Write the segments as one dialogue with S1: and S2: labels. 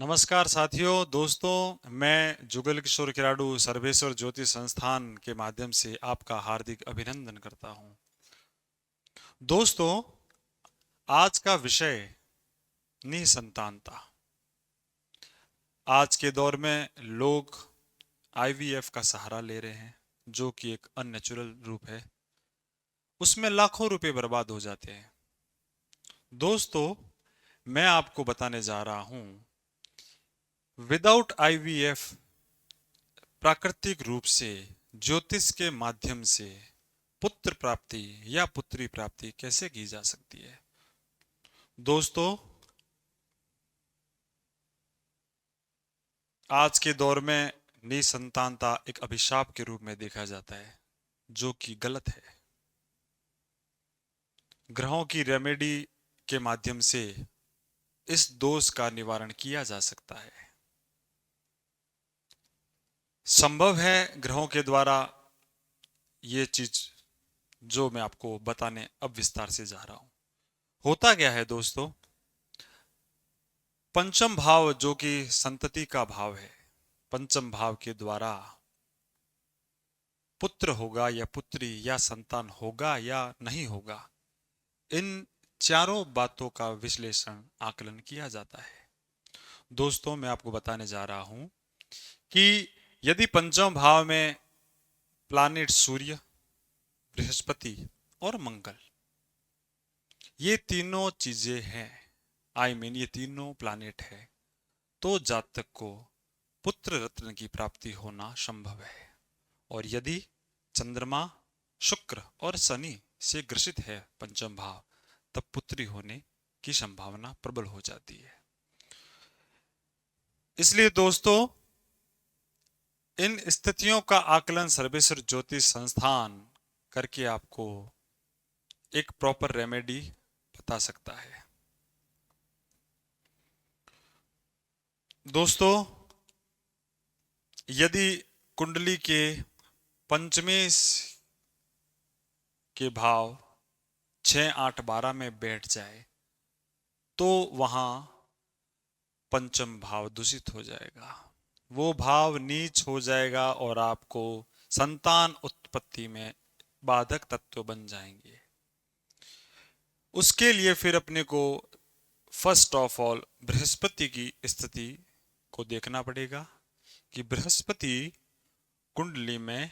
S1: नमस्कार साथियों दोस्तों, मैं जुगल किशोर किराडू सर्वेश्वर ज्योति संस्थान के माध्यम से आपका हार्दिक अभिनंदन करता हूं। दोस्तों, आज का विषय निसंतानता। आज के दौर में लोग आईवीएफ का सहारा ले रहे हैं, जो कि एक अननेचुरल रूप है। उसमें लाखों रुपए बर्बाद हो जाते हैं। दोस्तों, मैं आपको बताने जा रहा हूं, विदाउट आईवीएफ प्राकृतिक रूप से ज्योतिष के माध्यम से पुत्र प्राप्ति या पुत्री प्राप्ति कैसे की जा सकती है। दोस्तों, आज के दौर में निसंतानता एक अभिशाप के रूप में देखा जाता है, जो कि गलत है। ग्रहों की रेमेडी के माध्यम से इस दोष का निवारण किया जा सकता है। संभव है ग्रहों के द्वारा ये चीज जो मैं आपको बताने अब विस्तार से जा रहा हूं। होता क्या है दोस्तों, पंचम भाव जो कि संतति का भाव है, पंचम भाव के द्वारा पुत्र होगा या पुत्री या संतान होगा या नहीं होगा, इन चारों बातों का विश्लेषण आकलन किया जाता है। दोस्तों, मैं आपको बताने जा रहा हूं कि यदि पंचम भाव में प्लानिट सूर्य, बृहस्पति और मंगल, ये तीनों चीजें हैं, ये तीनों प्लानिट है, तो जातक को पुत्र रत्न की प्राप्ति होना संभव है। और यदि चंद्रमा, शुक्र और शनि से ग्रसित है पंचम भाव, तब पुत्री होने की संभावना प्रबल हो जाती है। इसलिए दोस्तों, इन स्थितियों का आकलन सर्वेश्वर ज्योतिष संस्थान करके आपको एक प्रॉपर रेमेडी बता सकता है। दोस्तों, यदि कुंडली के पंचमे के भाव 6, 8, 12 में बैठ जाए तो वहां पंचम भाव दूषित हो जाएगा, वो भाव नीच हो जाएगा और आपको संतान उत्पत्ति में बाधक तत्व बन जाएंगे। उसके लिए फिर अपने को फर्स्ट ऑफ ऑल बृहस्पति की स्थिति को देखना पड़ेगा कि बृहस्पति कुंडली में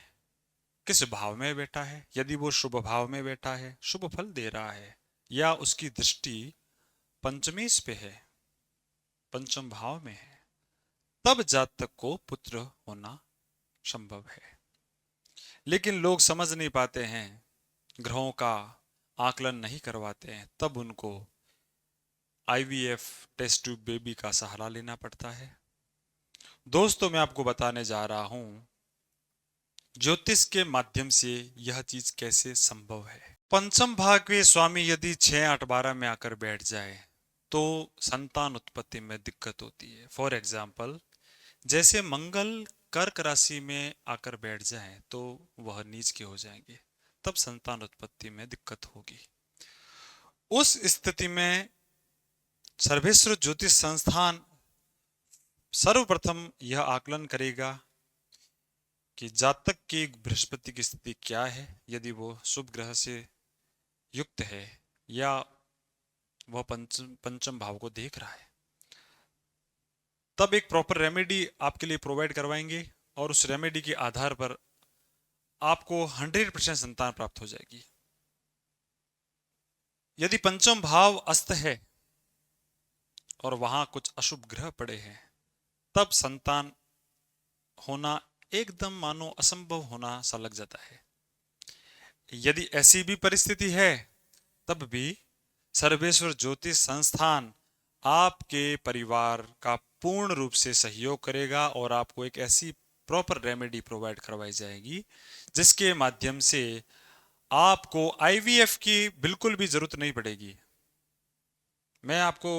S1: किस भाव में बैठा है। यदि वो शुभ भाव में बैठा है, शुभ फल दे रहा है, या उसकी दृष्टि पंचमेश पे है, पंचम भाव में है, तब जातक को पुत्र होना संभव है। लेकिन लोग समझ नहीं पाते हैं, ग्रहों का आकलन नहीं करवाते हैं, तब उनको आईवीएफ टेस्ट ट्यूब बेबी का सहारा लेना पड़ता है। दोस्तों, मैं आपको बताने जा रहा हूं ज्योतिष के माध्यम से यह चीज कैसे संभव है। पंचम भाव के स्वामी यदि 6, 8, 12 में आकर बैठ जाए तो संतान उत्पत्ति में दिक्कत होती है। फॉर एग्जाम्पल, जैसे मंगल कर्क राशि में आकर बैठ जाए तो वह नीच के हो जाएंगे, तब संतान उत्पत्ति में दिक्कत होगी। उस स्थिति में सर्वेश्वर ज्योतिष संस्थान सर्वप्रथम यह आकलन करेगा कि जातक की बृहस्पति की स्थिति क्या है, यदि वो शुभ ग्रह से युक्त है या वह पंचम भाव को देख रहा है, तब एक प्रॉपर रेमेडी आपके लिए प्रोवाइड करवाएंगे और उस रेमेडी के आधार पर आपको 100% संतान प्राप्त हो जाएगी। यदि पंचम भाव अस्त है और वहां कुछ अशुभ ग्रह पड़े हैं, तब संतान होना एकदम मानो असंभव होना सा लग जाता है। यदि ऐसी भी परिस्थिति है, तब भी सर्वेश्वर ज्योतिष संस्थान आपके परिवार का पूर्ण रूप से सहयोग करेगा और आपको एक ऐसी प्रॉपर रेमेडी प्रोवाइड करवाई जाएगी जिसके माध्यम से आपको आईवीएफ की बिल्कुल भी जरूरत नहीं पड़ेगी। मैं आपको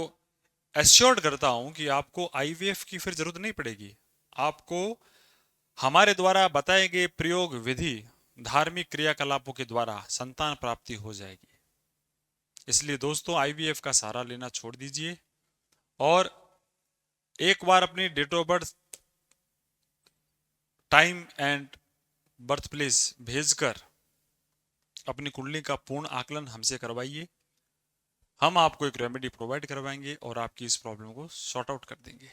S1: एश्योर्ड करता हूं कि आपको आईवीएफ की फिर जरूरत नहीं पड़ेगी। आपको हमारे द्वारा बताए गए प्रयोग विधि, धार्मिक क्रियाकलापों के द्वारा संतान प्राप्ति हो जाएगी। इसलिए दोस्तों, आईवीएफ का सहारा लेना छोड़ दीजिए और एक बार अपनी date of birth, time and birth place भेजकर अपनी कुंडली का पूर्ण आकलन हमसे करवाइए। हम आपको एक रेमेडी प्रोवाइड करवाएंगे और आपकी इस प्रॉब्लम को सॉर्ट आउट कर देंगे।